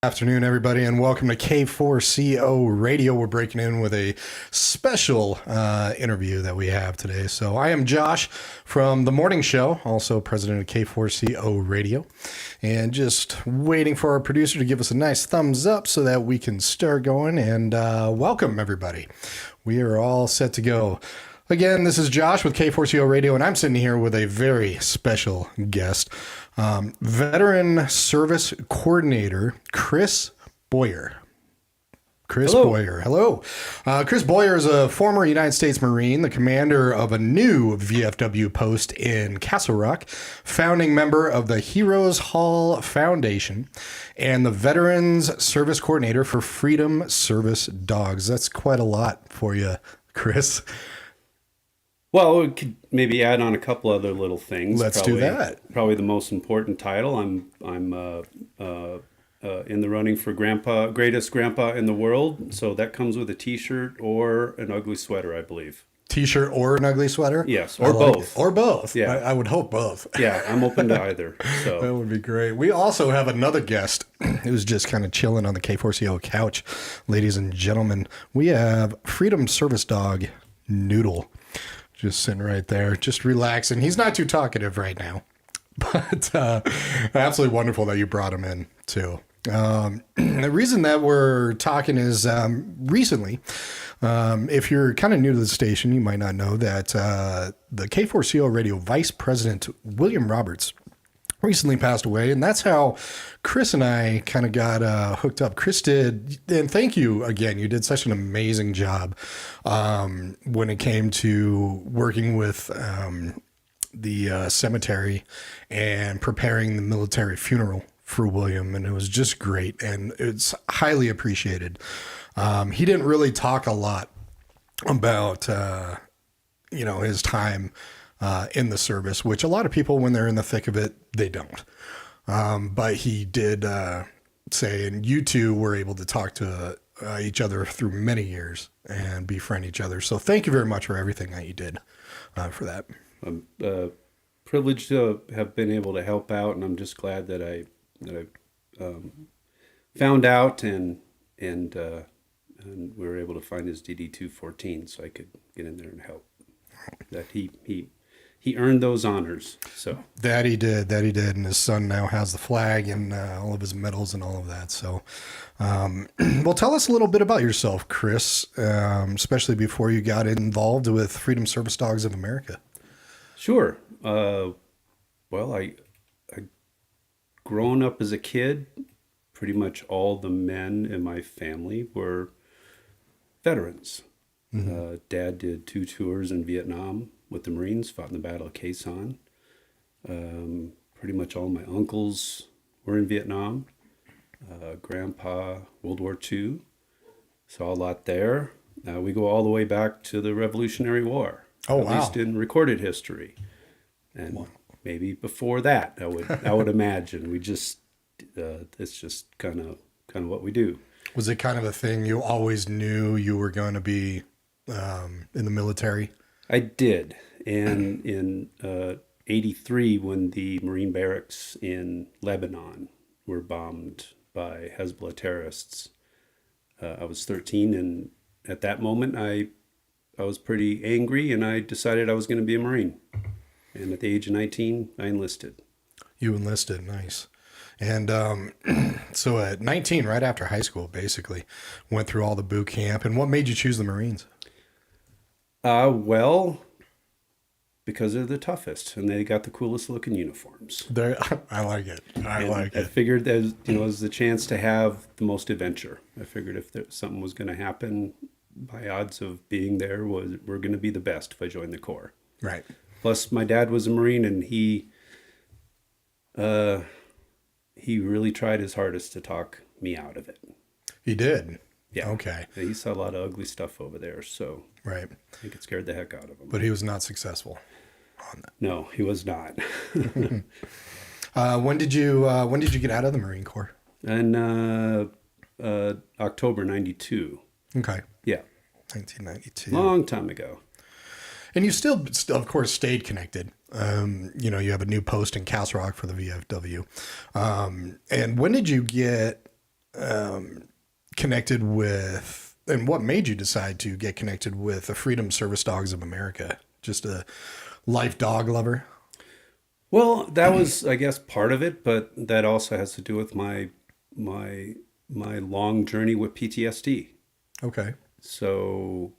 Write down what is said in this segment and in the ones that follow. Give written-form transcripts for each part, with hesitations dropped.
Afternoon, everybody, and welcome to K4CO Radio. We're breaking in with a special interview that we have today. So I am Josh from The Morning Show, also president of K4CO Radio, and just waiting for our producer to give us a nice thumbs up so that we can start going. And welcome, everybody. We are all set to go. Again, this is Josh with K4CO Radio, and I'm sitting here with a very special guest. Veteran Service Coordinator Chris Boyer. Hello. Chris Boyer is a former United States Marine, the commander of a new VFW post in Castle Rock, founding member of the Heroes Hall Foundation, and the Veterans Service Coordinator for Freedom Service Dogs. That's quite a lot for you, Chris. Well, we could maybe add on a couple other little things. Let's do that. Probably the most important title. I'm in the running for greatest grandpa in the world. So that comes with a T-shirt or an ugly sweater, I believe. T-shirt or an ugly sweater? Yes, or both. Or both. Yeah, I would hope both. Yeah, I'm open to either. So that would be great. We also have another guest who's just kind of chilling on the K4CO couch, ladies and gentlemen. We have Freedom Service Dog Noodle. Just sitting right there, just relaxing. He's not too talkative right now, but absolutely wonderful that you brought him in too. The reason that we're talking is recently, if you're kind of new to the station, you might not know that the K4CO Radio Vice President William Roberts recently passed away, and that's how Chris and I kind of got hooked up. Chris did, and thank you again. You did such an amazing job when it came to working with the cemetery and preparing the military funeral for William, and it was just great, and it's highly appreciated. He didn't really talk a lot about his time in the service, which a lot of people, when they're in the thick of it, they don't. But he did say, and you two were able to talk to each other through many years and befriend each other. So thank you very much for everything that you did for that. I'm privileged to have been able to help out, and I'm just glad that I found out and we were able to find his DD-214 so I could get in there and help. That he earned those honors. So that he did, and his son now has the flag and all of his medals and all of that. So, well, tell us a little bit about yourself, Chris, especially before you got involved with Freedom Service Dogs of America. Sure. I growing up as a kid, pretty much all the men in my family were veterans. Mm-hmm. Dad did 2 tours in Vietnam with the Marines, fought in the Battle of Quai Son. Pretty much all my uncles were in Vietnam. Grandpa, World War II. Saw a lot there. We go all the way back to the Revolutionary War. Oh, at wow. least in recorded history. And maybe before that, I would imagine. We just, it's just kind of what we do. Was it kind of a thing you always knew you were going to be in the military? I did. And in 83, when the Marine barracks in Lebanon were bombed by Hezbollah terrorists, I was 13. And at that moment, I was pretty angry, and I decided I was going to be a Marine. And at the age of 19, I enlisted. You enlisted, nice. And so at 19, right after high school, basically, went through all the boot camp. And what made you choose the Marines? Well, because they're the toughest, and they got the coolest looking uniforms. I like it. I figured that was the chance to have the most adventure. I figured if something was going to happen, by odds of being there, we're going to be the best if I joined the Corps. Right. Plus, my dad was a Marine, and he really tried his hardest to talk me out of it. He did? Yeah. Okay. He saw a lot of ugly stuff over there, so right. I think it scared the heck out of him. But he was not successful on that. No, he was not. When did you get out of the Marine Corps? In October 92. Okay. Yeah. 1992. Long time ago. And you still, of course, stayed connected. You have a new post in Castle Rock for the VFW. And when did you get connected with, and what made you decide to get connected with the Freedom Service Dogs of America? Just a life dog lover? Well, that was, I guess, part of it, but that also has to do with my long journey with PTSD. Okay. So,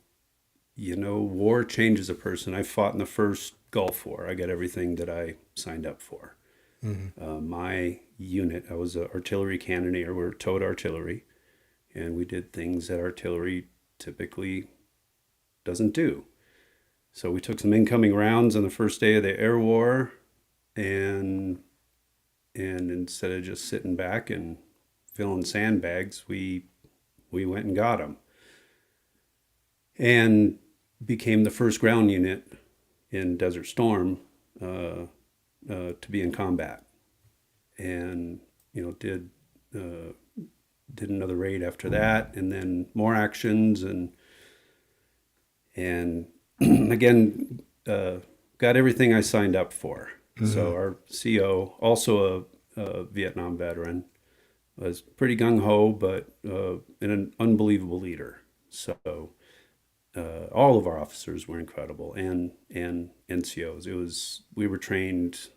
war changes a person. I fought in the first Gulf War. I got everything that I signed up for. My unit, I was an artillery cannoneer. We were towed artillery, and we did things that artillery typically doesn't do. So we took some incoming rounds on the first day of the air war, and instead of just sitting back and filling sandbags, we went and got them, and became the first ground unit in Desert Storm to be in combat, and did another raid after that, and then more actions, and again got everything I signed up for. So our CO, also a Vietnam veteran, was pretty gung-ho, but an unbelievable leader. So all of our officers were incredible, and NCOs. We were trained.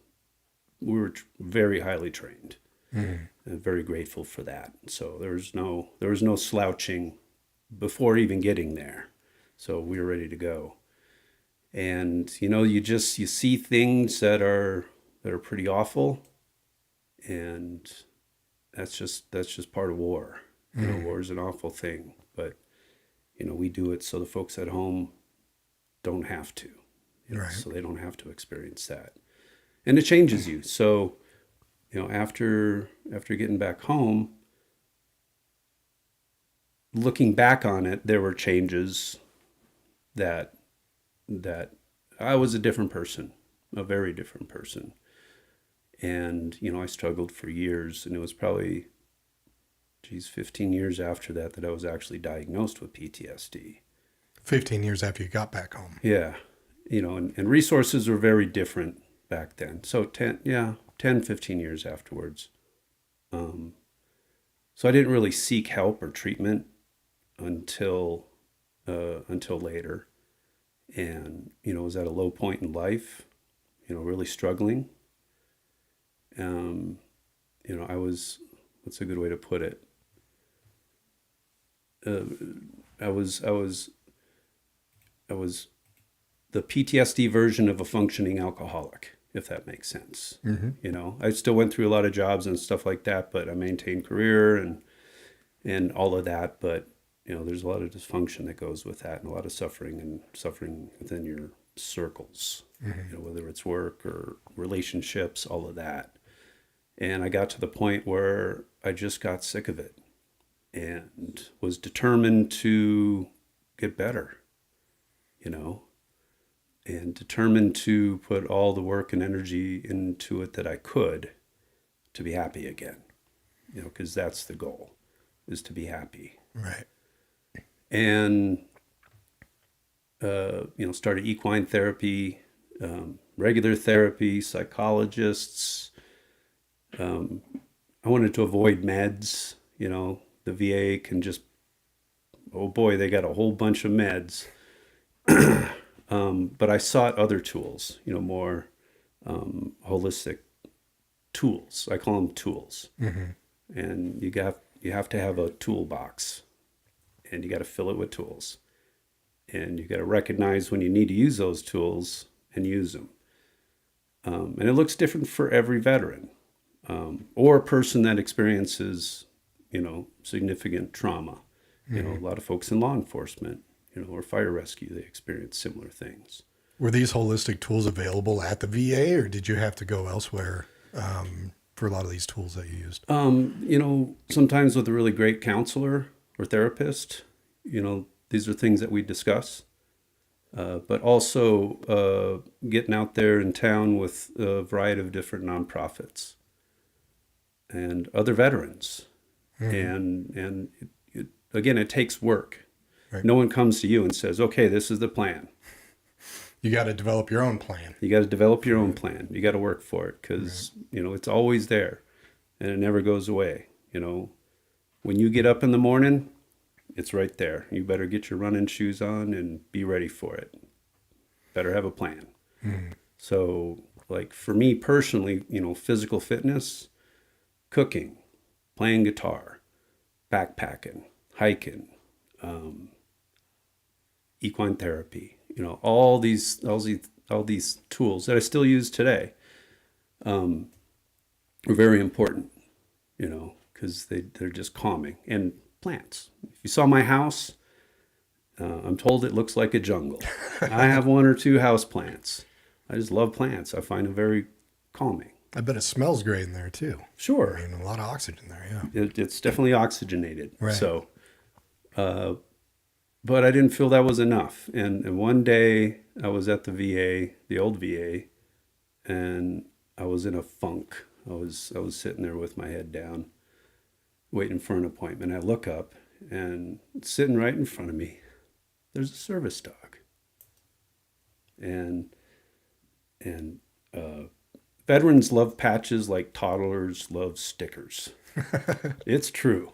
We were very highly trained, and very grateful for that. So there was no slouching before even getting there. So we were ready to go. And you see things that are pretty awful, and that's just part of war. War is an awful thing, but we do it so the folks at home don't have to, Right. so they don't have to experience that, and it changes you. So after getting back home, looking back on it, there were changes that I was a different person, a very different person. And, I struggled for years, and it was probably, 15 years after that I was actually diagnosed with PTSD. 15 years after you got back home. Yeah. And resources were very different back then. So 10, 15 years afterwards. So I didn't really seek help or treatment until later. And, was at a low point in life, really struggling. I was, what's a good way to put it? I was the PTSD version of a functioning alcoholic, if that makes sense. I still went through a lot of jobs and stuff like that, but I maintained career and all of that. But there's a lot of dysfunction that goes with that, and a lot of suffering within your circles, whether it's work or relationships, all of that. And I got to the point where I just got sick of it and was determined to get better, and determined to put all the work and energy into it that I could to be happy again, because that's the goal, is to be happy. Right. And, started equine therapy, regular therapy, psychologists. I wanted to avoid meds. The VA can just, oh boy, they got a whole bunch of meds. But I sought other tools, more holistic tools. I call them tools. And you have to have a toolbox, and you got to fill it with tools. And you got to recognize when you need to use those tools and use them. And it looks different for every veteran, or a person that experiences, significant trauma. A lot of folks in law enforcement, or fire rescue, they experience similar things. Were these holistic tools available at the VA, or did you have to go elsewhere for a lot of these tools that you used? Sometimes with a really great counselor or therapist, these are things that we discuss. But also getting out there in town with a variety of different nonprofits and other veterans. And again, it takes work. Right. No one comes to you and says, okay, this is the plan. You got to develop your own plan. You got to develop your own plan. You got to work for it, because, it's always there, and it never goes away. when you get up in the morning, it's right there. You better get your running shoes on and be ready for it. Better have a plan. So, like for me personally, physical fitness, cooking, playing guitar, backpacking, hiking, equine therapy, all these tools that I still use today, are very important, because they're just calming. And plants. If you saw my house, I'm told it looks like a jungle. I have one or two house plants. I just love plants. I find them very calming. I bet it smells great in there too. Sure. I mean, a lot of oxygen there, yeah. It's definitely oxygenated. Right. So, but I didn't feel that was enough. And one day I was at the VA, the old VA, and I was in a funk. I was sitting there with my head down, waiting for an appointment. I look up, and sitting right in front of me, there's a service dog. And veterans love patches like toddlers love stickers. It's true.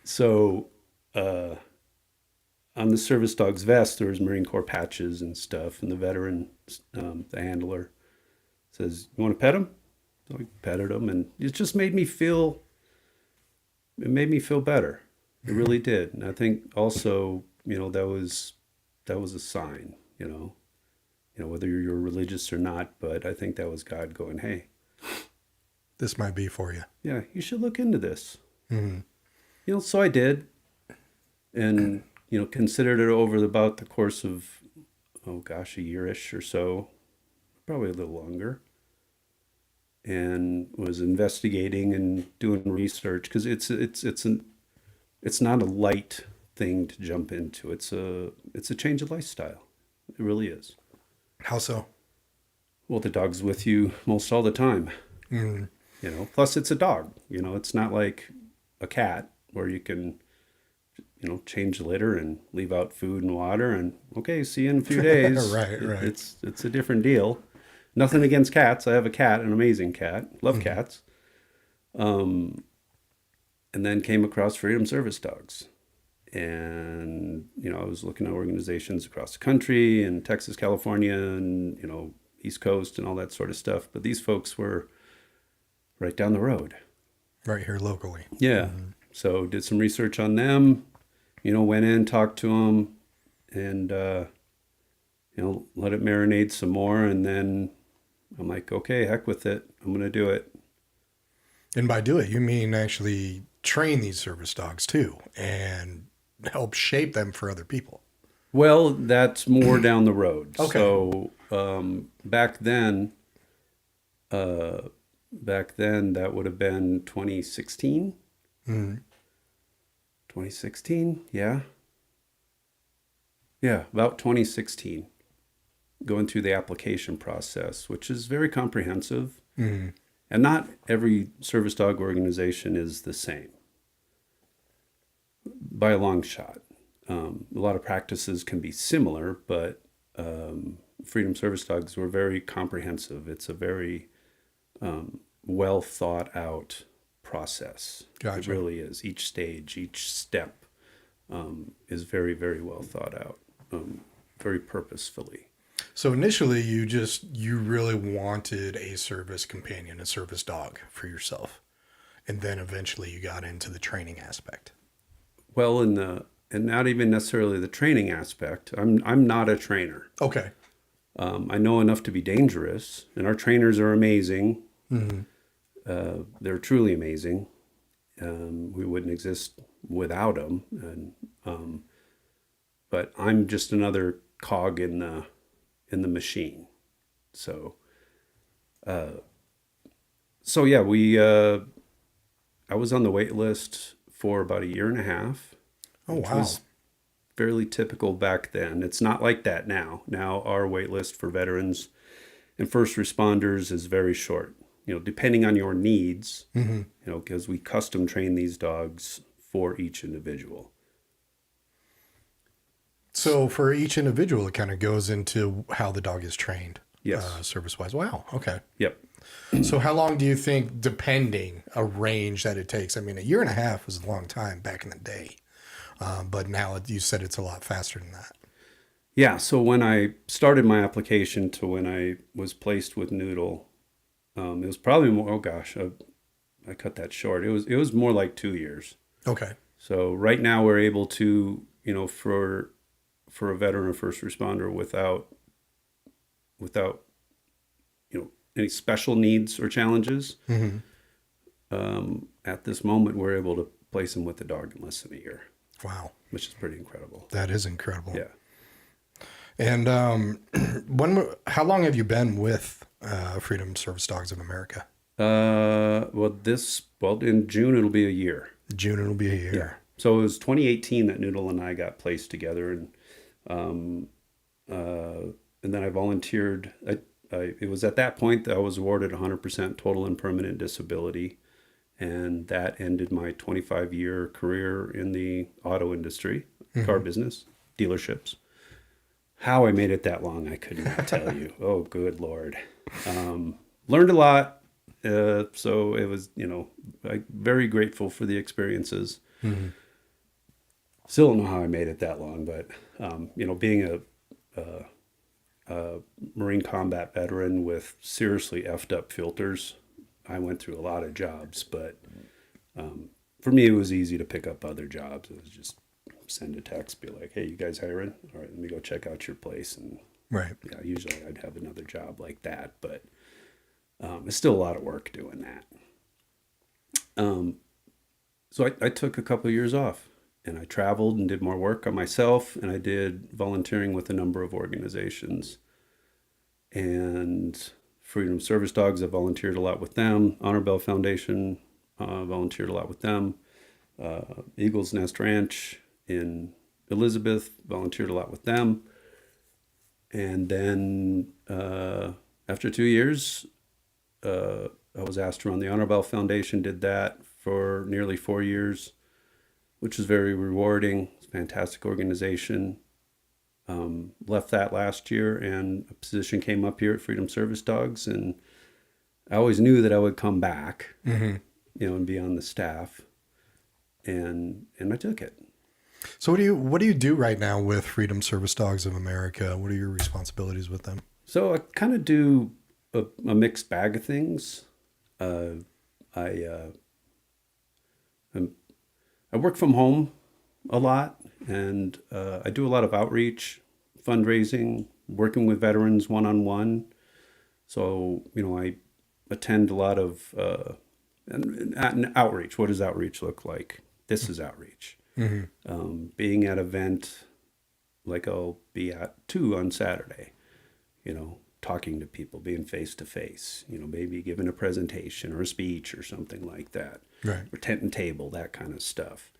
So on the service dog's vest, there was Marine Corps patches and stuff, and the veteran, the handler, says, "You want to pet him?" So I petted him, and it just made me feel. It made me feel better. It really did, and I think also, that was a sign, whether you're religious or not. But I think that was God going, "Hey, This might be for you." yeah, you should look into this." Mm-hmm. So I did, and considered it over about the course of, a yearish or so, probably a little longer, and was investigating and doing research, because it's not a light thing to jump into. It's a change of lifestyle. It really is. How so? Well, the dog's with you most all the time. Mm-hmm. Plus it's a dog. It's not like a cat where you can, change the litter and leave out food and water and, okay, see you in a few days. Right. It's a different deal. Nothing against cats. I have a cat, an amazing cat. Love cats. And then came across Freedom Service Dogs. And, I was looking at organizations across the country, in Texas, California, and, East Coast and all that sort of stuff. But these folks were right down the road. Right here locally. Yeah. So did some research on them, went in, talked to them, and, let it marinate some more. And then I'm like, okay, heck with it. I'm going to do it. And by do it, you mean actually train these service dogs too and help shape them for other people. Well, that's more down the road. Okay. So back then that would have been 2016. Mm-hmm. 2016, yeah. Yeah, about 2016. Going through the application process, which is very comprehensive. Mm-hmm. And not every service dog organization is the same, by a long shot. A lot of practices can be similar, but Freedom Service Dogs were very comprehensive. It's a very well thought out process. Gotcha. It really is. Each stage, each step is very, very well thought out, very purposefully. So initially you really wanted a service companion, a service dog for yourself. And then eventually you got into the training aspect. Well, and not even necessarily the training aspect. I'm not a trainer. Okay. I know enough to be dangerous, and our trainers are amazing. Mm-hmm. They're truly amazing. We wouldn't exist without them. And but I'm just another cog in the machine. So yeah, I was on the wait list for about 1.5 years. Oh, which wow. was fairly typical back then. It's not like that now. Now our wait list for veterans and first responders is very short. Depending on your needs, because we custom train these dogs for each individual. So for each individual, it kind of goes into how the dog is trained. Yes. service-wise. Wow. Okay. Yep. So how long do you think, depending, a range that it takes? I mean, a year and a half was a long time back in the day. But now you said it's a lot faster than that. Yeah. So when I started my application to when I was placed with Noodle, it was probably more. Oh gosh, I cut that short. It was more like 2 years. Okay. So right now we're able to, for a veteran or first responder without any special needs or challenges. At this moment, we're able to place them with the dog in less than a year. Wow. Which is pretty incredible. That is incredible. Yeah. And how long have you been with Freedom Service Dogs of America? In June it'll be a year. June it'll be a year. Yeah. So it was 2018 that Noodle and I got placed together, and then I volunteered. It was at that point that I was awarded 100% total and permanent disability, and that ended my 25-year career in the auto industry, car business, dealerships. How I made it that long, I could not tell you. Oh, good Lord. Learned a lot. So it was, I'm very grateful for the experiences. Still don't know how I made it that long, but, being a Marine combat veteran with seriously effed up filters, I went through a lot of jobs, but for me, it was easy to pick up other jobs. It was just send a text, be like, hey, you guys hiring? All right, let me go check out your place. And right. Yeah, usually I'd have another job like that, but it's still a lot of work doing that. So I took a couple of years off, and I traveled and did more work on myself, and I did volunteering with a number of organizations. And Freedom Service Dogs, I volunteered a lot with them. Honor Bell Foundation, volunteered a lot with them. Eagles Nest Ranch in Elizabeth, volunteered a lot with them. And then after 2 years, I was asked to run the Honor Bell Foundation, did that for nearly 4 years, which was very rewarding. It's a fantastic organization. Left that last year, and a position came up here at Freedom Service Dogs, and I always knew that I would come back, and be on the staff, and I took it. So what do you do right now with Freedom Service Dogs of America? What are your responsibilities with them? So I kind of do a mixed bag of things. I work from home a lot, and I do a lot of outreach, fundraising, working with veterans one-on-one. So, I attend a lot of and outreach. What does outreach look like? This is outreach. Being at an event like I'll be at 2 on Saturday, talking to people, being face-to-face, maybe giving a presentation or a speech or something like that. Right. Or tent and table, that kind of stuff.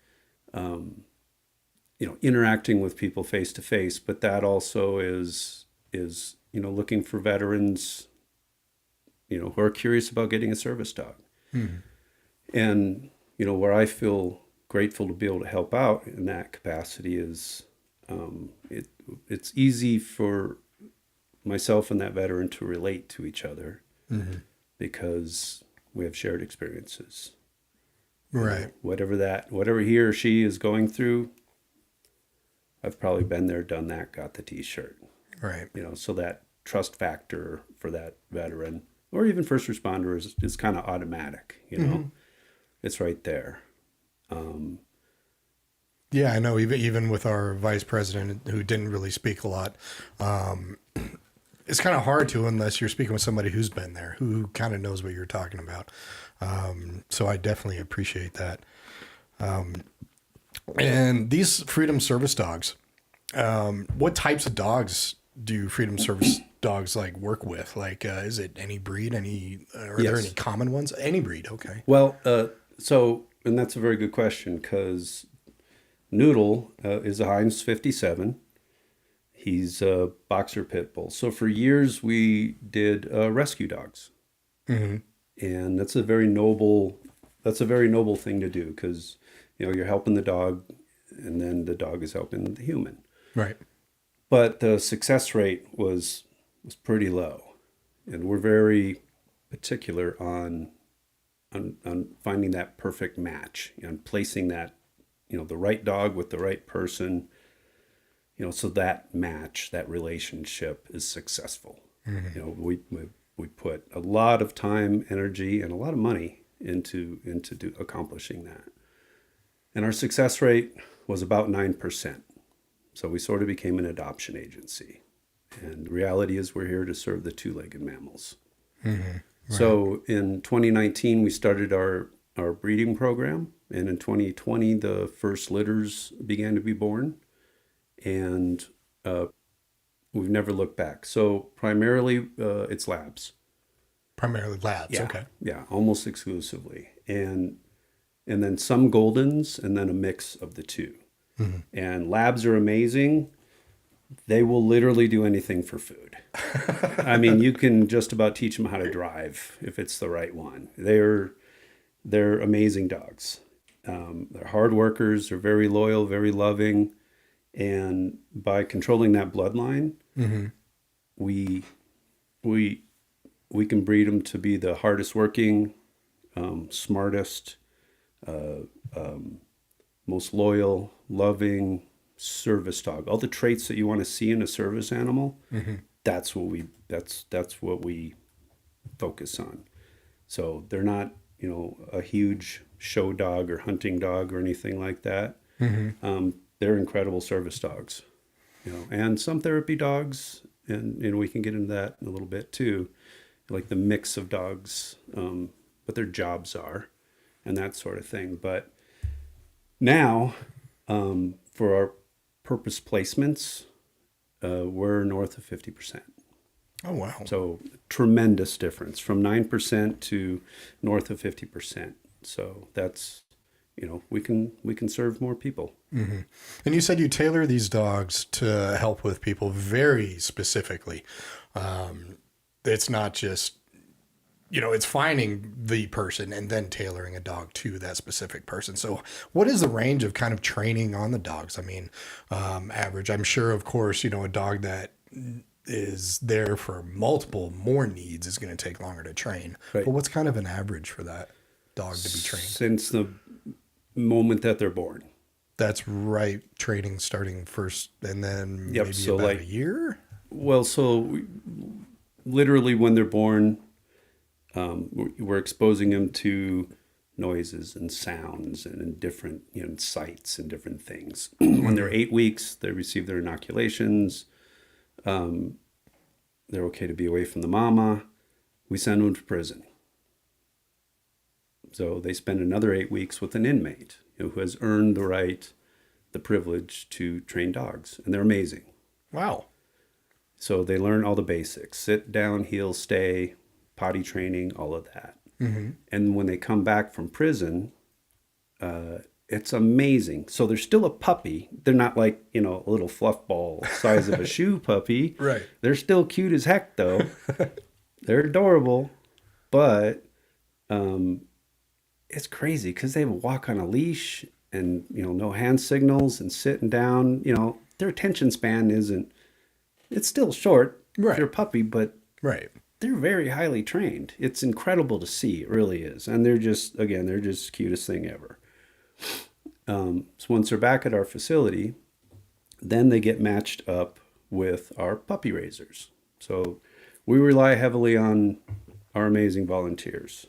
Interacting with people face-to-face, but that also is looking for veterans, who are curious about getting a service dog. And, where I feel grateful to be able to help out in that capacity is it's easy for myself and that veteran to relate to each other because we have shared experiences. Right. Whatever he or she is going through, I've probably been there, done that, got the t-shirt. Right. So that trust factor for that veteran or even first responder is kind of automatic, It's right there. Yeah, I know. Even with our vice president, who didn't really speak a lot, it's kind of hard to unless you're speaking with somebody who's been there, who kind of knows what you're talking about. So I definitely appreciate that. And these Freedom Service Dogs, what types of dogs do Freedom Service Dogs work with? Is it any breed? Are there any common ones? Any breed? Okay. Well, and that's a very good question because Noodle is a Heinz 57. He's a boxer pit bull. So for years we did rescue dogs, and that's a very noble thing to do because you're helping the dog, and then the dog is helping the human. Right. But the success rate was pretty low. And we're very particular on finding that perfect match and placing that, the right dog with the right person, so that match, that relationship is successful. We put a lot of time, energy, and a lot of money into accomplishing that. And our success rate was about 9%. So we sort of became an adoption agency. And the reality is we're here to serve the two-legged mammals. Right. So in 2019, we started our breeding program. And in 2020, the first litters began to be born. And we've never looked back. So primarily, it's labs. Primarily labs, Yeah, okay. yeah, almost exclusively. And then some Goldens, and then a mix of the two. Mm-hmm. And labs are amazing. They will literally do anything for food. I mean, you can just about teach them how to drive if it's the right one. They're amazing dogs. They're hard workers. They're very loyal, very loving. And by controlling that bloodline, mm-hmm. we can breed them to be the hardest working, smartest, most loyal, loving service dog. All the traits that you want to see in a service animal, mm-hmm. that's what we focus on. So they're not, a huge show dog or hunting dog or anything like that. Mm-hmm. They're incredible service dogs, and some therapy dogs, and we can get into that in a little bit too, like the mix of dogs, what their jobs are, and that sort of thing. But now, for our purpose placements, we're north of 50%. Oh, wow. So tremendous difference from 9% to north of 50%. So that's, we can serve more people. Mm-hmm. And you said you tailor these dogs to help with people very specifically. It's not just, it's finding the person and then tailoring a dog to that specific person. So what is the range of kind of training on the dogs? I mean, average, I'm sure, of course, a dog that is there for multiple more needs is going to take longer to train. Right. But what's kind of an average for that dog to be trained? Since the moment that they're born. That's right. Training starting first and then maybe so about a year? Well, so literally when they're born, we're exposing them to noises and sounds and different sights and different things. When they're 8 weeks, they receive their inoculations. They're okay to be away from the mama. We send them to prison. So they spend another 8 weeks with an inmate who has earned the right, the privilege to train dogs. And they're amazing. Wow. So they learn all the basics: sit, down, heel, stay, potty training, all of that. Mm-hmm. And when they come back from prison, it's amazing. So they're still a puppy. They're not like, a little fluff ball size of a shoe puppy. Right. They're still cute as heck, though. They're adorable. But it's crazy because they walk on a leash and, no hand signals and sitting down. Their attention span it's still short. Right. If you're a puppy, but right. They're very highly trained. It's incredible to see. It really is. And they're just cutest thing ever. So once they're back at our facility, then they get matched up with our puppy raisers. So we rely heavily on our amazing volunteers.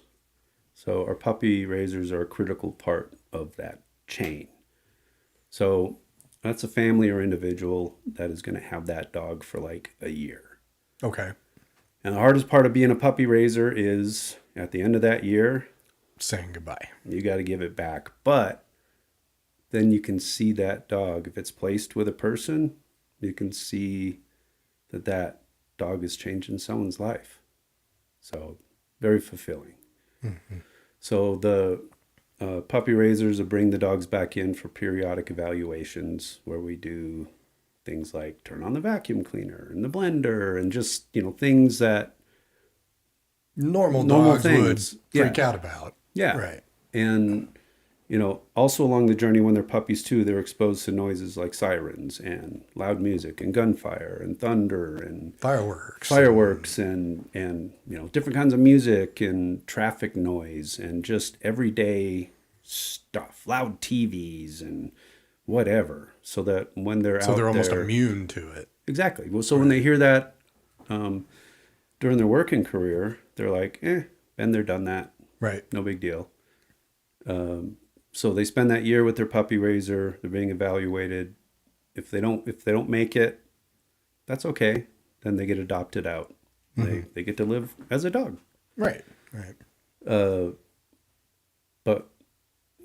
So our puppy raisers are a critical part of that chain. So that's a family or individual that is going to have that dog for like a year. Okay. And the hardest part of being a puppy raiser is at the end of that year, saying goodbye. You got to give it back. But then you can see that dog. If it's placed with a person, you can see that dog is changing someone's life. So very fulfilling. Mm-hmm. So the puppy raisers will bring the dogs back in for periodic evaluations where we do things like turn on the vacuum cleaner and the blender and just, things that normal dogs things would freak out about. Yeah. Right. And, Also along the journey when they're puppies too, they're exposed to noises like sirens and loud music and gunfire and thunder and fireworks and different kinds of music and traffic noise and just everyday stuff, loud TVs and whatever, so that when they're out, so they're almost there, immune to it. exactly. Well, so when they hear that during their working career, they're like, been there, done that, Right. no big deal. So they spend that year with their puppy raiser. They're being evaluated. If they don't make it, that's okay. Then they get adopted out. They get to live as a dog. Right. But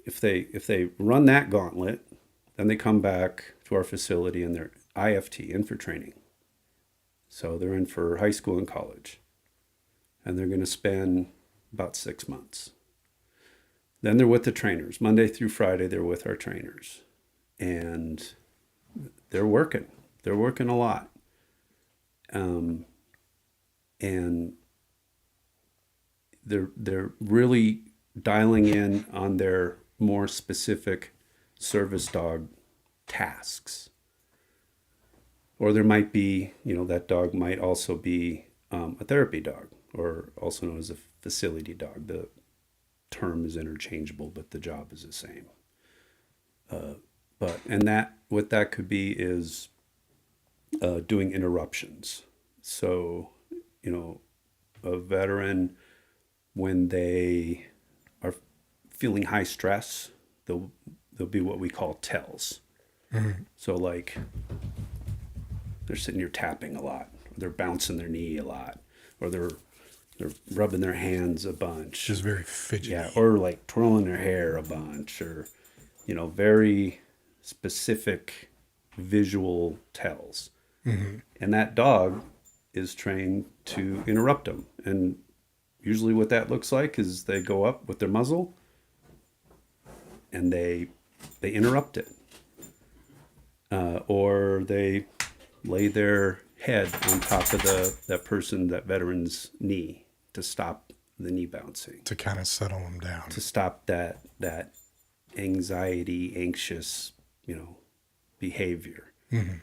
if they run that gauntlet, then they come back to our facility and they're IFT, in for training. So they're in for high school and college, and they're going to spend about 6 months. Then they're with the trainers. Monday through Friday, they're with our trainers. And they're working. They're working a lot. And they're really dialing in on their more specific service dog tasks. Or there might be, that dog might also be a therapy dog, or also known as a facility dog. The term is interchangeable, but the job is the same. What that could be is doing interruptions. So, a veteran, when they are feeling high stress, there'll be what we call tells. Mm-hmm. So like they're sitting here tapping a lot, or they're bouncing their knee a lot, or they're rubbing their hands a bunch. Just very fidgety. Yeah, or like twirling their hair a bunch, or very specific visual tells. Mm-hmm. And that dog is trained to interrupt them. And usually what that looks like is they go up with their muzzle and they interrupt it. Or they lay their head on top of that veteran's knee to stop the knee bouncing. To kind of settle them down. To stop that anxious, behavior. Mm-hmm.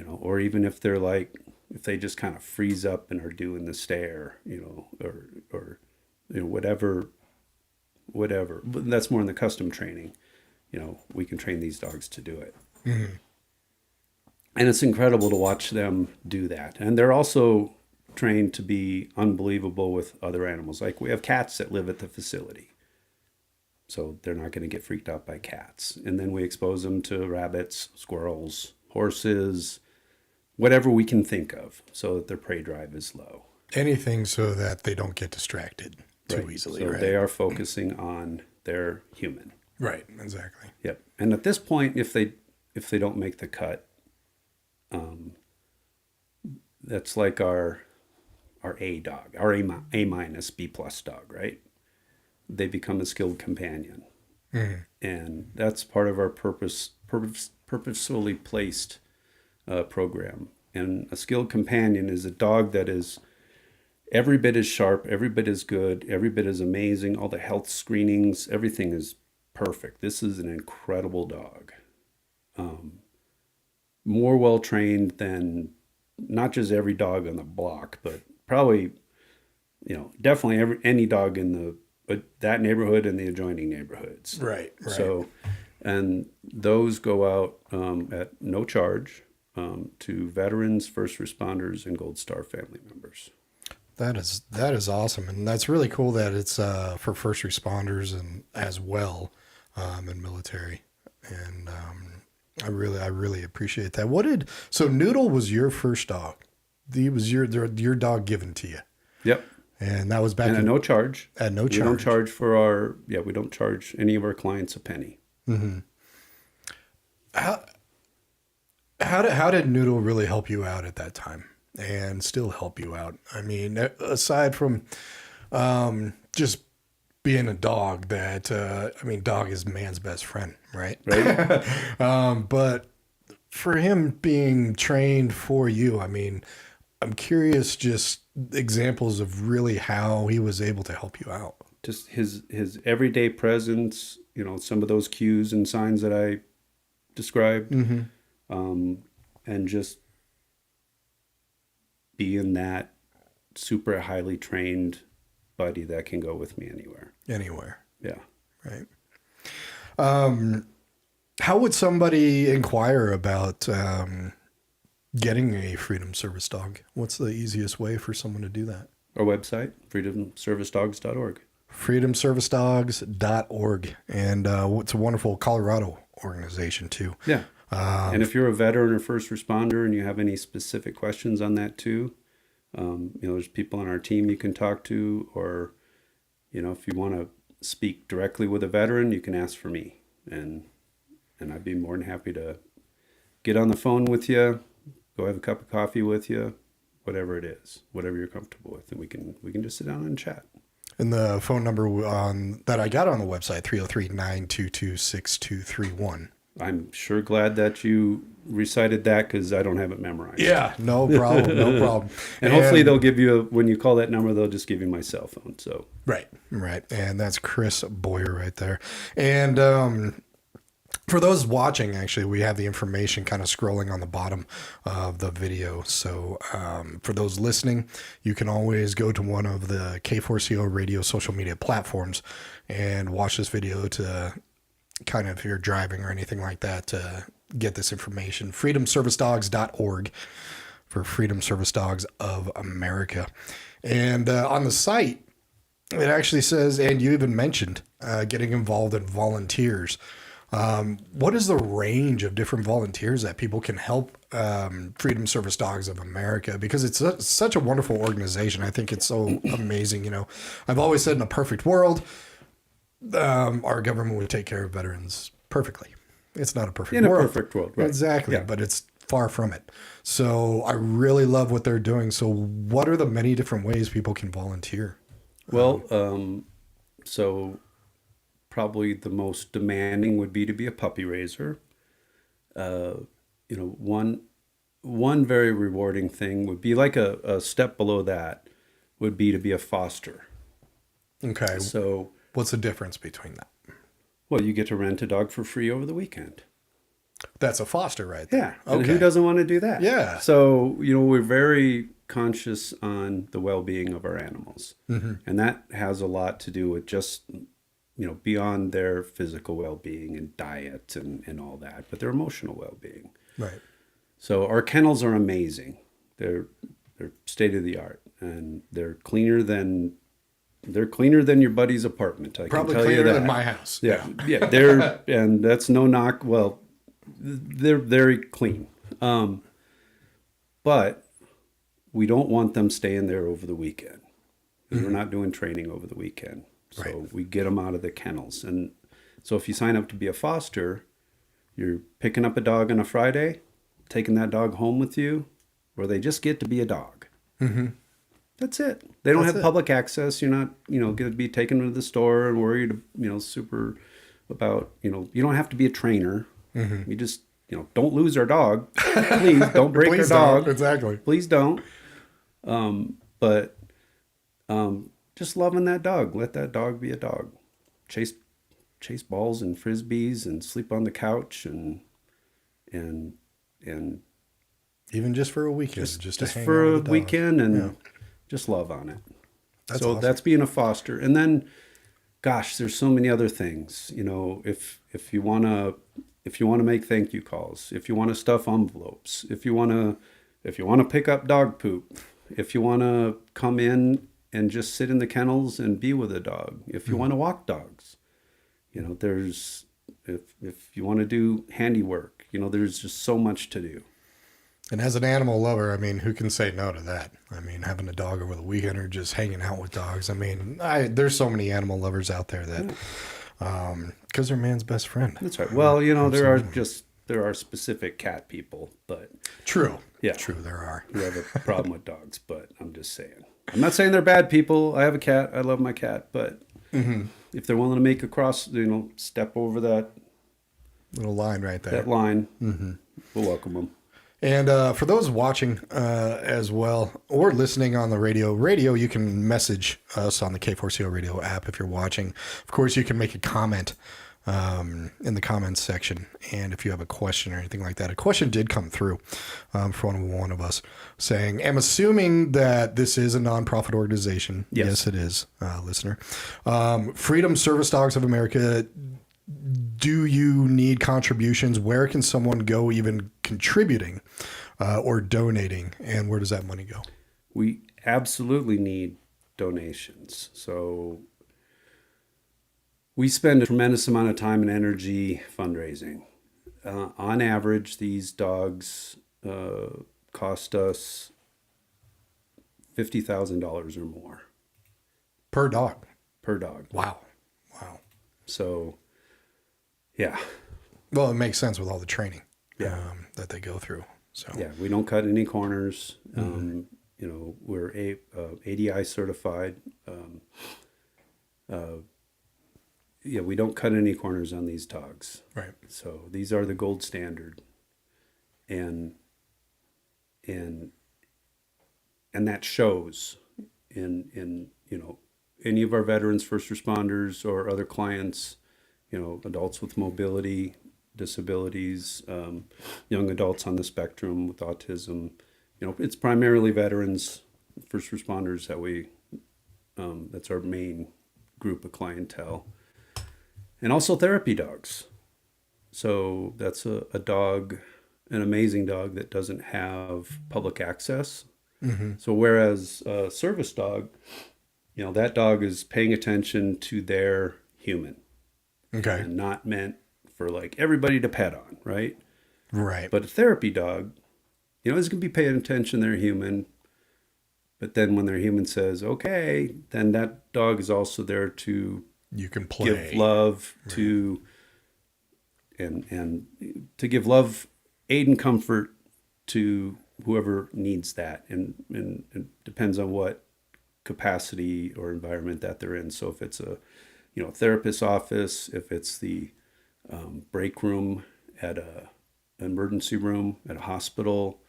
Or even if they're if they just kind of freeze up and are doing the stare, or whatever. But that's more in the custom training. We can train these dogs to do it. Mm-hmm. And it's incredible to watch them do that. And they're also trained to be unbelievable with other animals. Like we have cats that live at the facility. So they're not going to get freaked out by cats. And then we expose them to rabbits, squirrels, horses, whatever we can think of, so that their prey drive is low. Anything so that they don't get distracted too easily. So they are focusing on their human. Right, exactly. Yep. And at this point, if they don't make the cut, that's like our A dog, our A minus B plus dog, right? They become a skilled companion. Mm-hmm. And that's part of our purposefully placed program. And a skilled companion is a dog that is every bit as sharp, every bit as good, every bit as amazing. All the health screenings, everything is perfect. This is an incredible dog. More well-trained than not just every dog on the block, but probably, definitely any dog in that neighborhood and the adjoining neighborhoods. Right. So, and those go out at no charge to veterans, first responders, and Gold Star family members. That is awesome, and that's really cool that it's for first responders and as well, and military, and I really appreciate that. So Noodle was your first dog? He was your dog given to you? Yep. And that was back at no charge. At no charge. We don't charge we don't charge any of our clients a penny. Mm-hmm. How did Noodle really help you out at that time, and still help you out? I mean, aside from just being a dog, dog is man's best friend, right? Right. But for him being trained for you, I'm curious, just examples of really how he was able to help you out. Just his everyday presence some of those cues and signs that I described, and just being that super highly trained buddy that can go with me anywhere. Anywhere. Yeah. Right. How would somebody inquire about getting a Freedom Service Dog? What's the easiest way for someone to do that? Our website, freedomservicedogs.org. freedomservicedogs.org. And it's a wonderful Colorado organization too. Yeah. And if you're a veteran or first responder and you have any specific questions on that too, there's people on our team you can talk to, or, if you want to speak directly with a veteran, you can ask for me, and I'd be more than happy to get on the phone with you, go have a cup of coffee with you, whatever it is, whatever you're comfortable with, and we can just sit down and chat. And the phone number that I got on the website, 303-922-6231. I'm sure glad that you recited that, because I don't have it memorized. Yeah, no problem, no problem. And hopefully they'll give you, when you call that number, they'll just give you my cell phone. So Right. And that's Chris Boyer right there. And for those watching, actually, we have the information kind of scrolling on the bottom of the video. So for those listening, you can always go to one of the K4CO radio social media platforms and watch this video to kind of, if you're driving or anything like that, to get this information. freedomservicedogs.org for Freedom Service Dogs of America. And on the site, it actually says, and you even mentioned getting involved in volunteers. What is the range of different volunteers that people can help Freedom Service Dogs of America? Because it's such a wonderful organization. I think it's so amazing. I've always said, in a perfect world, our government would take care of veterans perfectly. It's not a perfect world. In a perfect world, right. Exactly, Yeah. but it's far from it. So I really love what they're doing. So what are the many different ways people can volunteer? Well, so probably the most demanding would be to be a puppy raiser. One very rewarding thing would be, like a step below that, would be to be a foster. Okay. So, What's the difference between that? well, you get to rent a dog for free over the weekend. That's a foster right Yeah. there. And Okay. who doesn't want to do that? Yeah. So, we're very conscious on the well-being of our animals. Mm-hmm. And that has a lot to do with just, beyond their physical well-being and diet and all that, but their emotional well-being. Right. So our kennels are amazing. They're state of the art, and they're cleaner than your buddy's apartment. I Probably can tell you cleaner that. than my house. Yeah. They're and that's no knock. Well, they're very clean, but we don't want them staying there over the weekend. We're not doing training over the weekend, so Right. we get them out of the kennels. And so if you sign up to be a foster, you're picking up a dog on a Friday, taking that dog home with you, or they just get to be a dog. Mm-hmm. That's it. They don't have public access. You're not, going to be taken to the store and worried, super about, you don't have to be a trainer. Mm-hmm. You just, don't lose our dog. Please don't break Please our dog. don't. Exactly. Please don't. But just loving that dog. Let that dog be a dog. Chase balls and frisbees and sleep on the couch and Even just for a weekend, just to hang for out a with the dog. weekend and just love on it. That's so awesome. that's being a foster. And then, gosh, there's so many other things. If you wanna make thank you calls, if you want to stuff envelopes, if you wanna pick up dog poop, if you wanna come in and just sit in the kennels and be with a dog, if you want to walk dogs, there's if you want to do handiwork, there's just so much to do. And as an animal lover, I mean, who can say no to that? I mean, having a dog over the weekend or just hanging out with dogs. I mean, there's so many animal lovers out there that, because they're man's best friend. That's right. Well, there are specific cat people, but True. Yeah. True, there are. who have a problem with dogs. But I'm just saying. I'm not saying they're bad people. I have a cat. I love my cat. But if they're willing to make a cross, step over that Little line right there. line, we'll welcome them. And for those watching as well, or listening on the radio, you can message us on the K4CO radio app if you're watching. Of course, you can make a comment in the comments section. And if you have a question or anything like that, a question did come through from one of us saying, I'm assuming that this is a nonprofit organization. Yes, it is, listener. Freedom Service Dogs of America. Do you need contributions? Where can someone go even contributing or donating? And where does that money go? We absolutely need donations. So we spend a tremendous amount of time and energy fundraising. On average, these dogs cost us $50,000 or more. Per dog? Per dog. Wow. So, yeah. Well, it makes sense with all the training that they go through. So yeah, we don't cut any corners. We're ADI certified. We don't cut any corners on these dogs. Right. So these are the gold standard, and that shows in any of our veterans, first responders, or other clients, adults with mobility disabilities, young adults on the spectrum with autism. It's primarily veterans, first responders that's our main group of clientele. And also therapy dogs. So that's a dog, an amazing dog that doesn't have public access. Mm-hmm. So whereas a service dog, that dog is paying attention to their human. Okay. And not meant for like everybody to pet on, right? Right. But a therapy dog, is going to be paying attention to their human. But then when their human says, okay, then that dog is also there to you can play, give love to, and to give love, aid and comfort to whoever needs that. And it depends on what capacity or environment that they're in. So if it's a therapist's office, if it's the break room at an emergency room at a hospital,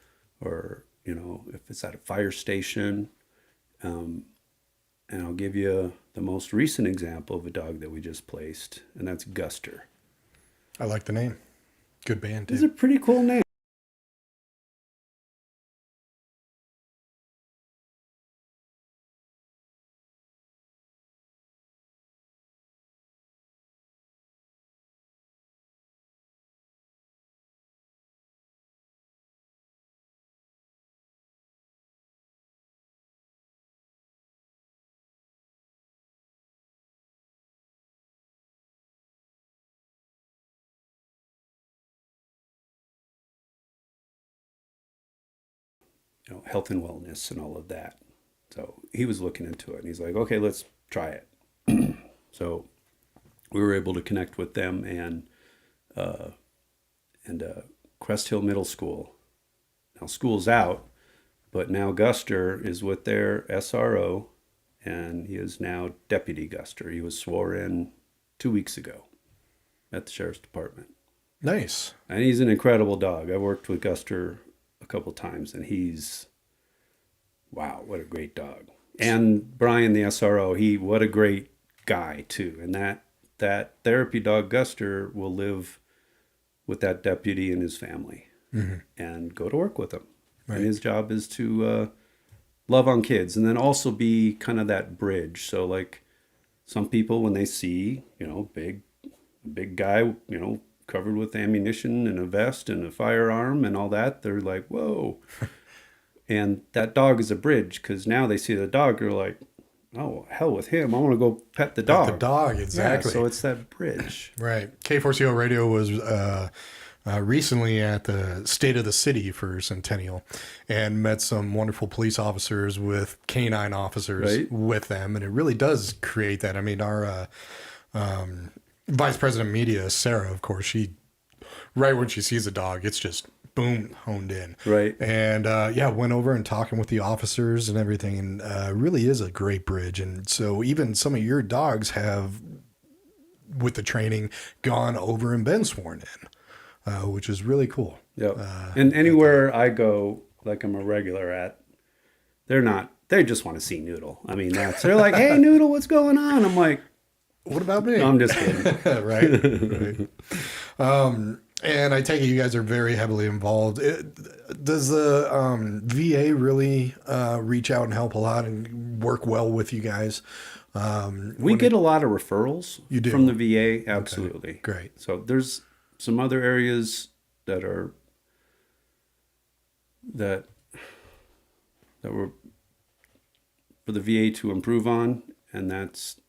or if it's at a fire station. And I'll give you the most recent example of a dog that we just placed, and that's Guster. I like the name. Good band, too. It's a pretty cool name. Health and wellness and all of that. So he was looking into it, and he's like, okay, let's try it. So we were able to connect with them and Crest Hill Middle School. Now school's out, but now Guster is with their SRO, and he is now Deputy Guster. He was sworn in 2 weeks ago at the Sheriff's Department. Nice. And he's an incredible dog. I worked with Guster a couple times, and wow, what a great dog. And Brian, the SRO, what a great guy too. And that therapy dog Guster will live with that deputy and his family, mm-hmm. and go to work with him. Right. And his job is to love on kids, and then also be kind of that bridge. So like some people, when they see, big guy, covered with ammunition and a vest and a firearm and all that, they're like, whoa. And that dog is a bridge, because now they see the dog, they're like, oh, hell with him. I want to go pet the dog. Pet the dog, exactly. Yeah, so it's that bridge. Right. K4CO Radio was recently at the State of the City for Centennial, and met some wonderful police officers with canine officers with them. And it really does create that. I mean, our Vice President of Media, Sarah, of course, right when she sees a dog, it's just boom, honed in. Right. And went over and talking with the officers and everything, and really is a great bridge. And so even some of your dogs have, with the training, gone over and been sworn in, which is really cool. Yep. And anywhere I go, like I'm a regular at, they just want to see Noodle. I mean, they're like, hey, Noodle, what's going on? I'm like, What about me? No, I'm just kidding. Right. And I take it you guys are very heavily involved. Does the VA really reach out and help a lot and work well with you guys? We get a lot of referrals You do? from the VA, absolutely. Great. So there's some other areas that are that were for the VA to improve on, and that's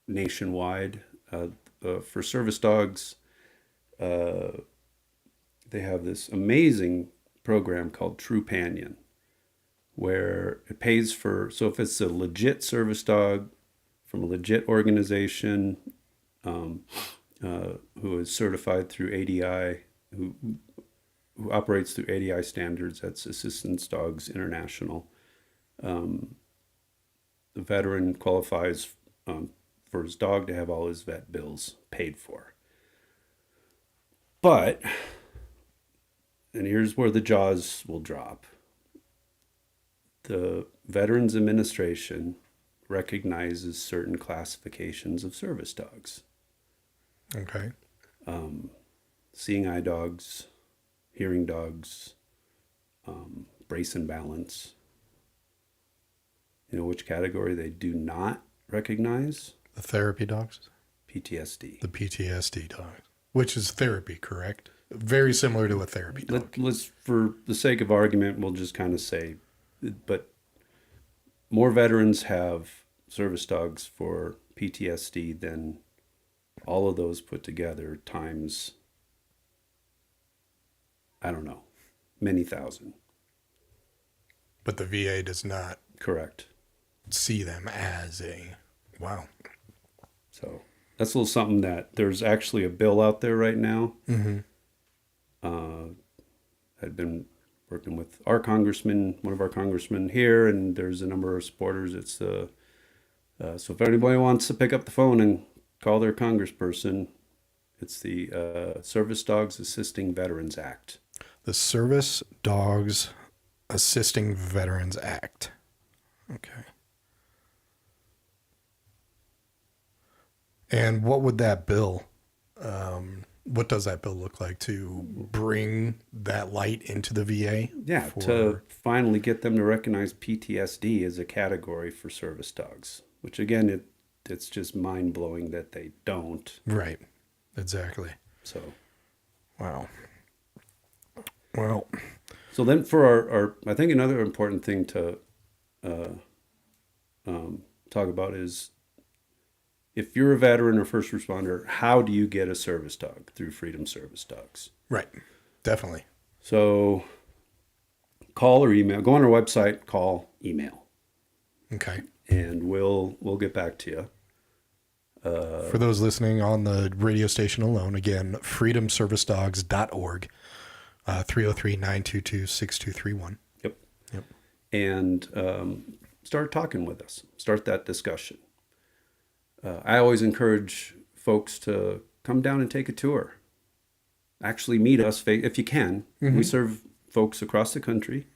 nationwide. For service dogs, they have this amazing program called Trupanion, where it pays for, so if it's a legit service dog from a legit organization who is certified through ADI, who operates through ADI standards, that's Assistance Dogs International. The veteran qualifies for his dog to have all his vet bills paid for. But, and here's where the jaws will drop. The Veterans Administration recognizes certain classifications of service dogs. Okay. Seeing eye dogs, hearing dogs, brace and balance. You know which category they do not recognize? The therapy dogs? PTSD. The PTSD dogs, which is therapy, correct? Very similar to a therapy dog. Let's, for the sake of argument, we'll just kind of say, but more veterans have service dogs for PTSD than all of those put together times, I don't know, many thousand. But the VA does not Correct. see them as a, wow. So that's a little something that there's actually a bill out there right now. Mm-hmm. I've been working with our congressman, one of our congressmen here, and there's a number of supporters. It's so if anybody wants to pick up the phone and call their congressperson, it's the Service Dogs Assisting Veterans Act. The Service Dogs Assisting Veterans Act. Okay. And what would that bill, what does that bill look like to bring that light into the VA? Yeah, to finally get them to recognize PTSD as a category for service dogs, which again, it's just mind-blowing that they don't. Right, exactly. So, Wow. Well, so then for our I think another important thing to talk about is if you're a veteran or first responder, how do you get a service dog? Through Freedom Service Dogs. right, definitely. So call or email. Go on our website, call, email, Okay. and we'll get back to you. For those listening on the radio station alone, again, freedomservicedogs.org, 303-922-6231. Yep. Yep. And start talking with us. Start that discussion. I always encourage folks to come down and take a tour. Actually meet us if you can. Mm-hmm. We serve folks across the country.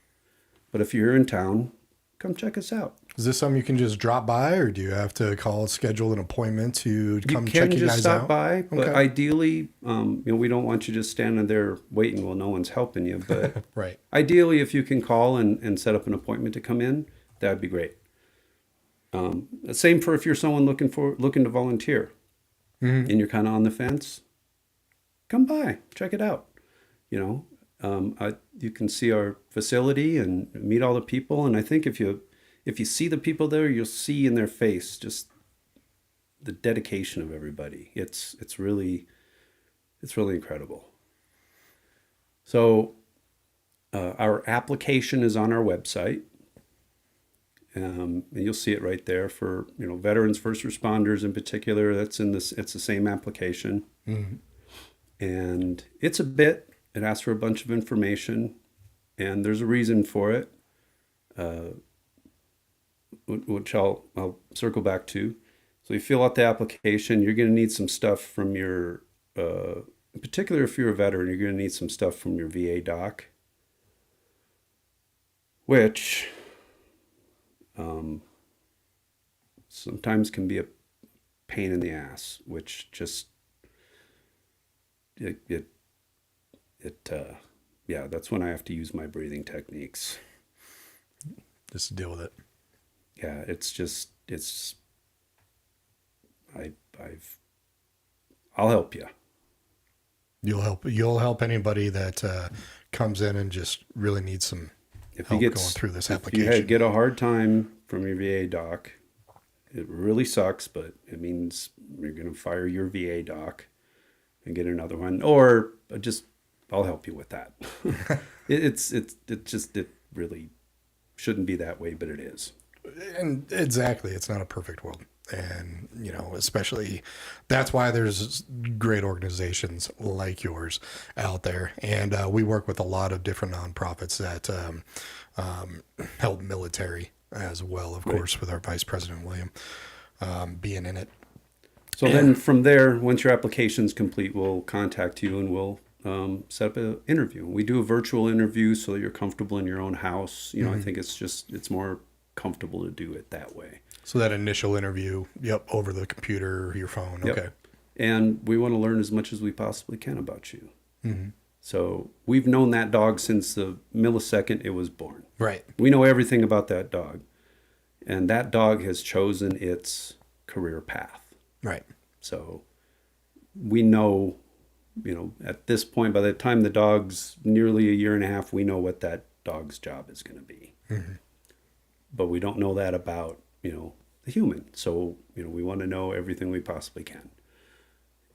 But if you're in town, come check us out. Is this something you can just drop by, or do you have to schedule an appointment to come You check can you just guys stop out? by, but Okay. ideally, we don't want you just standing there waiting while no one's helping you. But Right. ideally, if you can call and set up an appointment to come in, that'd be great. Same for if you're someone looking to volunteer, Mm-hmm. and you're kind of on the fence. Come by, check it out. You can see our facility and meet all the people. And I think if you see the people there, you'll see in their face just the dedication of everybody. It's really incredible. So our application is on our website. And you'll see it right there for veterans, first responders in particular. It's the same application, Mm-hmm. and it's a bit. It asks for a bunch of information, and there's a reason for it, which I'll circle back to. So you fill out the application. You're going to need some stuff from your, in particular, if you're a veteran, you're going to need some stuff from your VA doc, which sometimes can be a pain in the ass, which just yeah, that's when I have to use my breathing techniques. Just to deal with it. Yeah, I'll help you. You'll help anybody that comes in and just really needs some help going through this application. If you get a hard time from your VA doc, it really sucks, but it means you're going to fire your VA doc and get another one, or I'll help you with that. It really shouldn't be that way, but it is. And exactly, it's not a perfect world. And, especially that's why there's great organizations like yours out there. And we work with a lot of different nonprofits that help military as well, of course, with our Vice President William being in it. So then from there, once your application's complete, we'll contact you and we'll set up an interview. We do a virtual interview so that you're comfortable in your own house. I think it's more comfortable to do it that way. So that initial interview, over the computer, your phone. Yep. Okay. And we want to learn as much as we possibly can about you. Mm-hmm. So we've known that dog since the millisecond it was born. Right. We know everything about that dog. And that dog has chosen its career path. Right. So we know, at this point, by the time the dog's nearly a year and a half, we know what that dog's job is going to be. Mm-hmm. But we don't know that about, the human. So, we want to know everything we possibly can.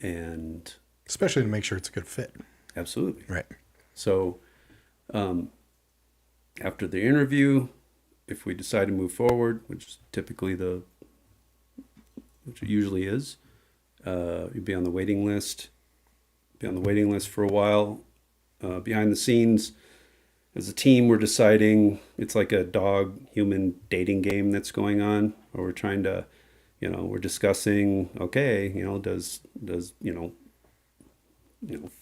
And especially to make sure it's a good fit. Absolutely. Right. So, after the interview, if we decide to move forward, which it usually is, you'd be on the waiting list. Be on the waiting list for a while. Behind the scenes, as a team, we're deciding, it's like a dog-human dating game that's going on, where we're trying to, we're discussing, okay, does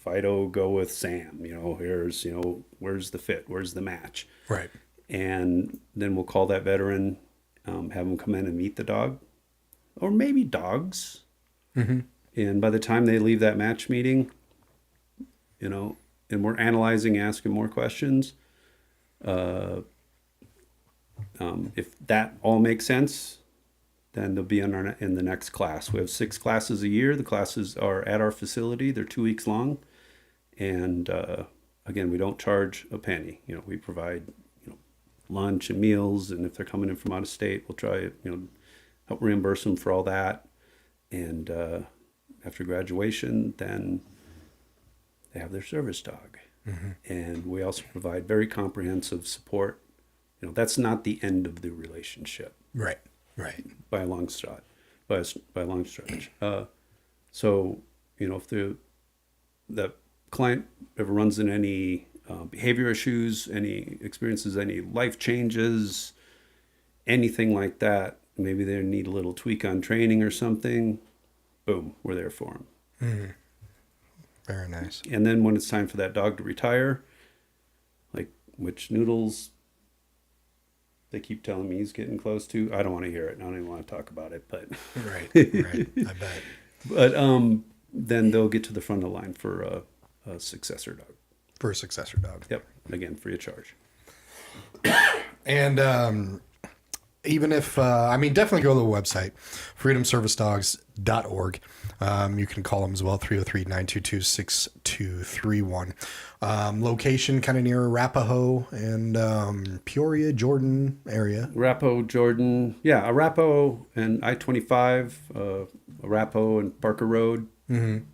Fido go with Sam? Here's, where's the fit? Where's the match? Right. And then we'll call that veteran, have them come in and meet the dog, or maybe dogs. Mm-hmm. And by the time they leave that match meeting, and we're analyzing, asking more questions, if that all makes sense, then they'll be in the next class. We have 6 classes a year. The classes are at our facility. They're 2 weeks long. And again, we don't charge a penny. We provide lunch and meals. And if they're coming in from out of state, we'll try help reimburse them for all that. And after graduation, then they have their service dog. Mm-hmm. And we also provide very comprehensive support. That's not the end of the relationship. Right. Right. By a long shot. By a long stretch. So, if the client ever runs into any behavior issues, experiences any life changes, anything like that, maybe they need a little tweak on training or something, boom, we're there for them. Mm-hmm. Very nice. And then when it's time for that dog to retire, like which Noodles they keep telling me he's getting close to, I don't want to hear it. I don't even want to talk about it, but right. I bet. But then they'll get to the front of the line for a successor dog. For a successor dog. Yep. Again, free of charge. And even if, definitely go to the website, freedomservicedogs.org. You can call them as well, 303-922-6231. Location kind of near Arapahoe and Peoria, Jordan area. Arapahoe, Jordan. Yeah, Arapahoe and I-25, Arapahoe and Parker Road. Mm-hmm.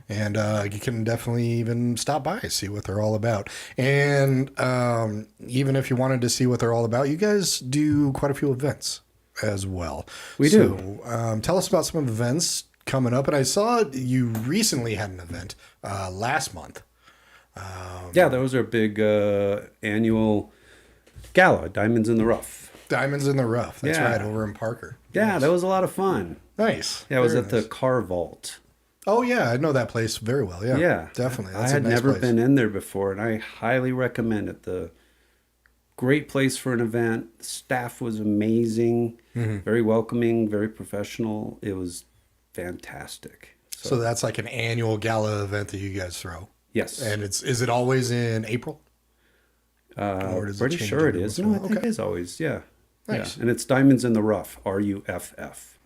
And you can definitely even stop by, see what they're all about. And even if you wanted to see what they're all about, you guys do quite a few events as well. We do. Tell us about some events coming up. And I saw you recently had an event last month. Yeah, those are big annual gala, Diamonds in the Rough. Diamonds in the Rough. That's right, over in Parker. Yeah, Yes. That was a lot of fun. Nice. Yeah, I was Very at nice. the Car Vault. Oh, yeah, I know that place very well. Yeah, Yeah, definitely. I That's had a nice never place. been in there before, and I highly recommend it. The great place for an event. The staff was amazing, very welcoming, very professional. It was fantastic. So that's like an annual gala event that you guys throw. Yes. And is it always in April? Or does it Pretty change sure it every is. once in a No, I while? think Okay. it is always. Yeah. Nice. Yeah. And it's Diamonds in the Rough, RUFF.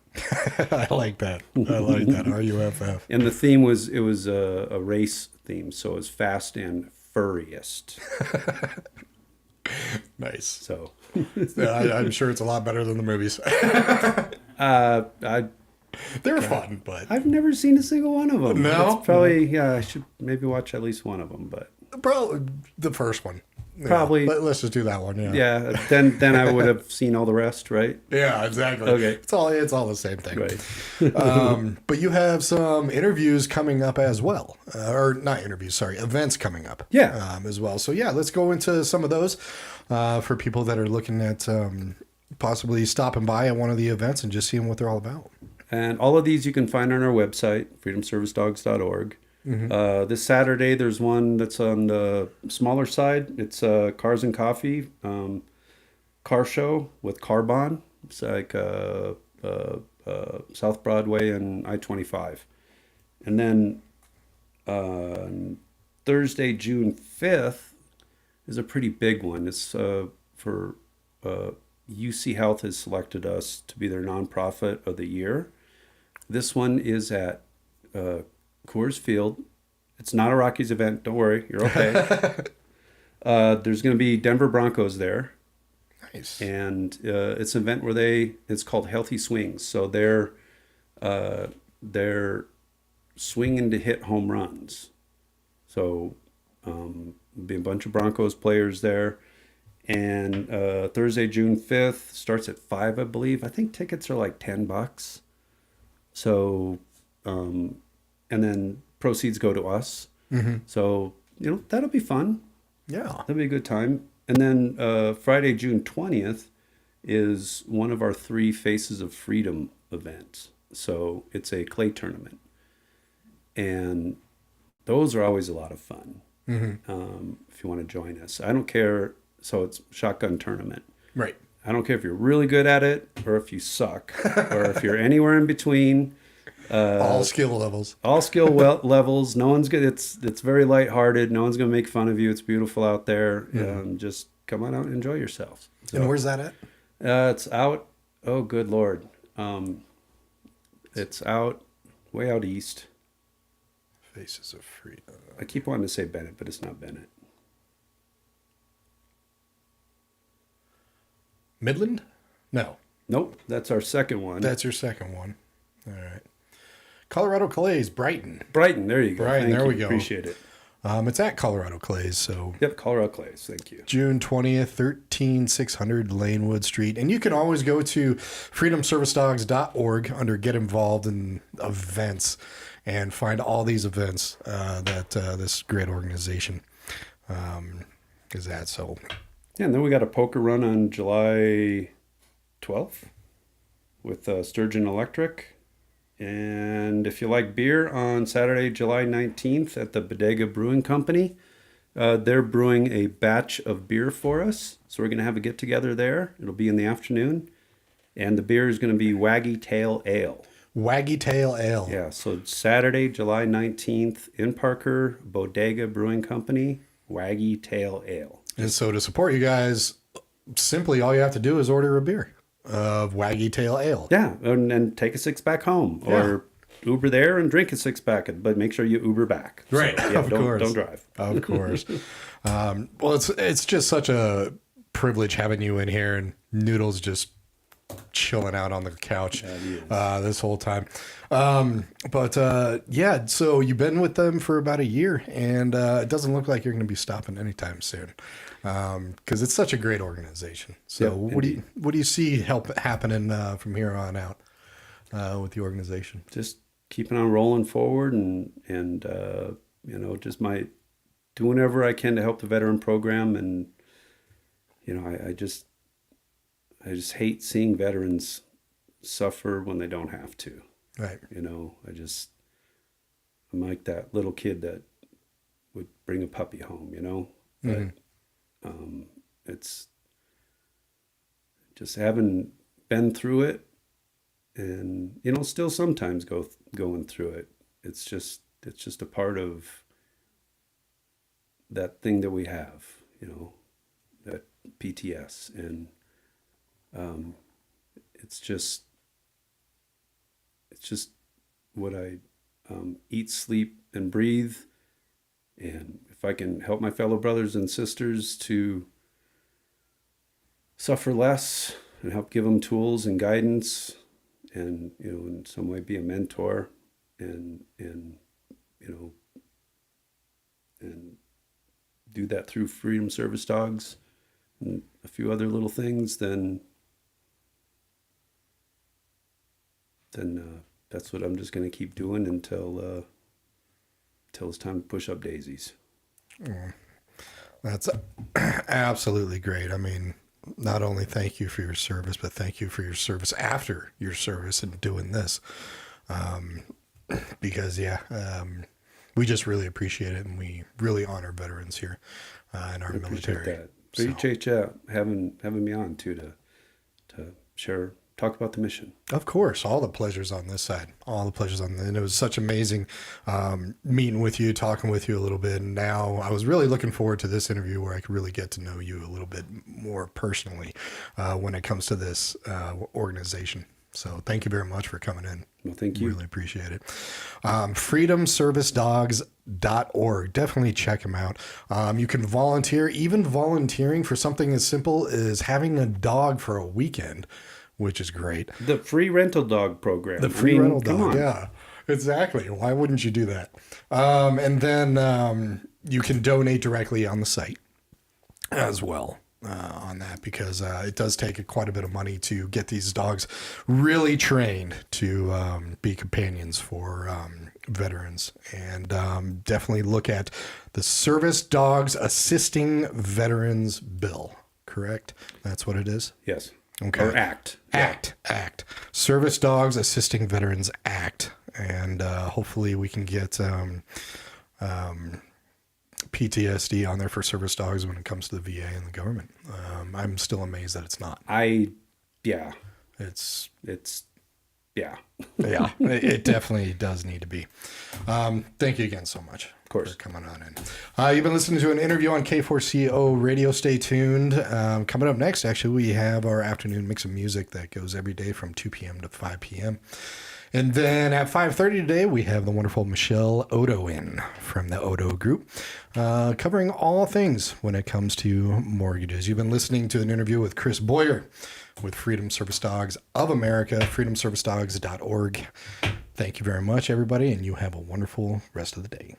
I like that. I like that. RUFF. And the theme was a race theme, so it was fast and furriest. Nice. So I'm sure it's a lot better than the movies. They're fun, but I've never seen a single one of them. No? It's probably yeah. I should maybe watch at least one of them, but probably the first one. Yeah, Probably. Let's just do that one. Yeah. yeah. Then I would have seen all the rest, right? Yeah, exactly. Okay. It's all the same thing. Right. But you have some interviews coming up as well, or not interviews, sorry, events coming up. Yeah. As well. So yeah, let's go into some of those for people that are looking at possibly stopping by at one of the events and just seeing what they're all about. And all of these you can find on our website, freedomservicedogs.org. This Saturday, there's one that's on the smaller side. It's Cars and Coffee car show with Carbon. It's like South Broadway and I-25. And then Thursday, June 5th, is a pretty big one. It's for UC Health has selected us to be their nonprofit of the year. This one is at Coors Field. It's not a Rockies event. Don't worry. You're okay. There's going to be Denver Broncos there. Nice. And it's an event where it's called Healthy Swings. So they're swinging to hit home runs. So there'll be a bunch of Broncos players there. And Thursday, June 5th, starts at 5, I believe. I think tickets are like $10. So, and then proceeds go to us. So, that'll be fun. Yeah. That'll be a good time. And then Friday, June 20th is one of our 3 Faces of Freedom events. So it's a clay tournament. And those are always a lot of fun if you want to join us. I don't care. So it's shotgun tournament. Right. I don't care if you're really good at it or if you suck or if you're anywhere in between. All skill levels. All skill levels. No one's good. It's very lighthearted. No one's gonna make fun of you. It's beautiful out there. Just come on out and enjoy yourselves. So, And where's that at? it's out. Oh, good Lord. It's out way out east. Faces of Freedom. I keep wanting to say Bennett, but it's not Bennett. Midland? No. Nope, that's our second one. That's your second one. All right. Colorado Clays, Brighton. Brighton. There you go. Brighton, Thank there you. we go. Appreciate it. It's at Colorado Clays, so Yep, Colorado Clays. Thank you. June 20th, 13600 Lanewood Street. And you can always go to freedomservicedogs.org under Get Involved in Events and find all these events that this great organization is at. So, Yeah, and then we got a poker run on July 12th with Sturgeon Electric. And if you like beer, on Saturday, July 19th at the Bodega Brewing Company, they're brewing a batch of beer for us. So we're going to have a get-together there. It'll be in the afternoon. And the beer is going to be Waggy Tail Ale. Waggy Tail Ale. Yeah, so Saturday, July 19th in Parker, Bodega Brewing Company, Waggy Tail Ale. And so to support you guys, simply all you have to do is order a beer of Waggy Tail Ale. Yeah, and take a 6-pack home or Uber there and drink a 6-pack, but make sure you Uber back. Right, So, yeah, of don't, course. Don't drive. Of course. Well, it's just such a privilege having you in here, and Noodles just chilling out on the couch this whole time. Yeah, so you've been with them for about a year, and it doesn't look like you're going to be stopping anytime soon, because it's such a great organization. So Yep, what do you see happening from here on out with the organization? Just keeping on rolling forward and just do whatever I can to help the veteran program. And, I just hate seeing veterans suffer when they don't have to. Right. I'm like that little kid that would bring a puppy home, but it's just having been through it, and still sometimes going through it. It's just a part of that thing that we have, that PTS, and it's just what I eat, sleep, and breathe. And if I can help my fellow brothers and sisters to suffer less and help give them tools and guidance, and in some way be a mentor, and do that through Freedom Service Dogs and a few other little things, then that's what I'm just going to keep doing until it's time to push up daisies. That's absolutely great. I mean, not only thank you for your service, but thank you for your service after your service and doing this. Because we just really appreciate it, and we really honor veterans here in our military. Appreciate having me on too to share. Talk about the mission. Of course, all the pleasures on this side, and it was such amazing meeting with you, talking with you a little bit. And now I was really looking forward to this interview where I could really get to know you a little bit more personally when it comes to this organization. So thank you very much for coming in. Well, thank you. Really appreciate it. freedomservicedogs.org. Definitely check them out. You can volunteer. Even volunteering for something as simple as having a dog for a weekend, which is great. The free rental dog program. The free rental dog, yeah. Exactly. Why wouldn't you do that? And then you can donate directly on the site as well on that, because it does take quite a bit of money to get these dogs really trained to be companions for veterans. And definitely look at the Service Dogs Assisting Veterans Bill, correct? That's what it is? Yes. Okay. Or Act. Act. Service Dogs Assisting Veterans Act. And hopefully we can get PTSD on there for service dogs when it comes to the VA and the government. I'm still amazed that it's not. Yeah. It definitely does need to be. Thank you again so much. Of course. For coming on in. You've been listening to an interview on K4CO Radio. Stay tuned. Coming up next, actually, we have our afternoon mix of music that goes every day from 2 p.m. to 5 p.m. And then at 5:30 today, we have the wonderful Michelle Odo in from the Odo Group, covering all things when it comes to mortgages. You've been listening to an interview with Chris Boyer with Freedom Service Dogs of America, freedomservicedogs.org. Thank you very much, everybody, and you have a wonderful rest of the day.